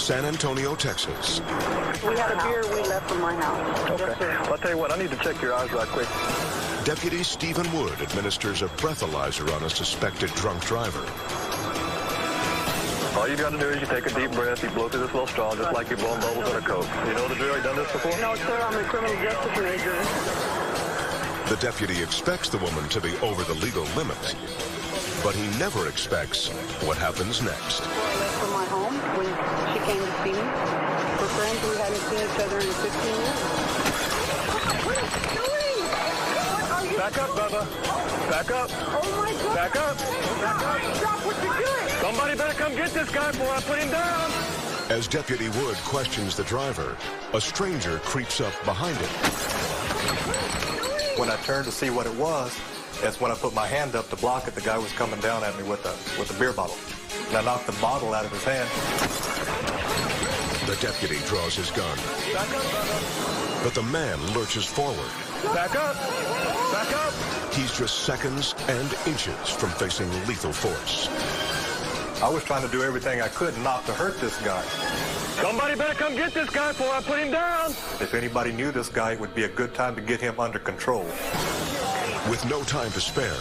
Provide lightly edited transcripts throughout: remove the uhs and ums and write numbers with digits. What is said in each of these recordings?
San Antonio, Texas. We had a beer we left from my house. Okay. Yes, sir. Well, I'll tell you what, I need to check your eyes right quick. Deputy Stephen Wood administers a breathalyzer on a suspected drunk driver. All you got to do is you take a deep breath, you blow through this little straw, just like you're blowing bubbles in a Coke. You know the drill? You done this before? No, sir, I'm a criminal justice major. The deputy expects the woman to be over the legal limit, but he never expects what happens next. Before I left from my home, when she came to see me, we're friends, we hadn't seen each other in 15 years. What are you doing? What are you Back up, Bubba. Back up. Oh, my God. Back up. Back up. Stop what you're doing. Somebody better come get this guy before I put him down. As Deputy Wood questions the driver, a stranger creeps up behind him. When I turned to see what it was, that's when I put my hand up to block it. The guy was coming down at me with a beer bottle. And I knocked the bottle out of his hand. The deputy draws his gun, Back up, Bubba. but the man lurches forward. Back up. Back up. He's just seconds and inches from facing lethal force. I was trying to do everything I could not to hurt this guy. Somebody better come get this guy before I put him down. If anybody knew this guy, it would be a good time to get him under control. With no time to spare,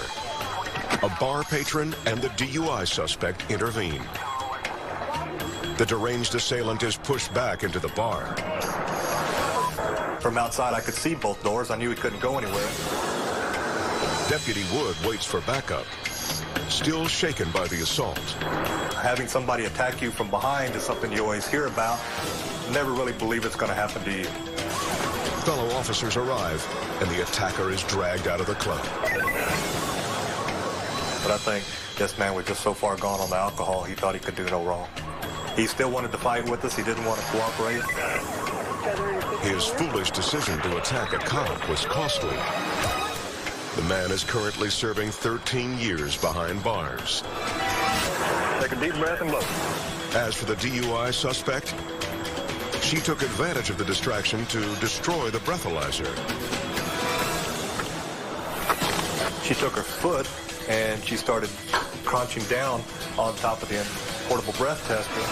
a bar patron and the DUI suspect intervene. The deranged assailant is pushed back into the bar. From outside, I could see both doors. I knew he couldn't go anywhere. Deputy Wood waits for backup, still shaken by the assault. Having somebody attack you from behind is something you always hear about. Never really believe it's going to happen to you. Fellow officers arrive, and the attacker is dragged out of the club. But I think this man was just so far gone on the alcohol, he thought he could do no wrong. He still wanted to fight with us. He didn't want to cooperate. His foolish decision to attack a cop was costly. The man is currently serving 13 years behind bars. Take a deep breath and blow. As for the DUI suspect, she took advantage of the distraction to destroy the breathalyzer. She took her foot and she started crunching down on top of the portable breath tester.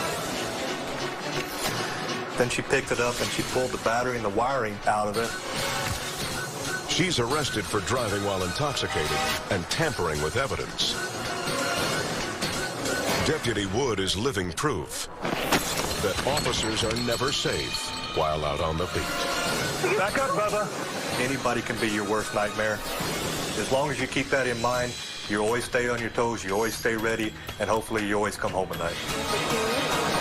Then she picked it up and she pulled the battery and the wiring out of it. She's arrested for driving while intoxicated and tampering with evidence. Deputy Wood is living proof that officers are never safe while out on the beat. Back up, Bubba. Anybody can be your worst nightmare. As long as you keep that in mind, you always stay on your toes, you always stay ready, and hopefully you always come home at night.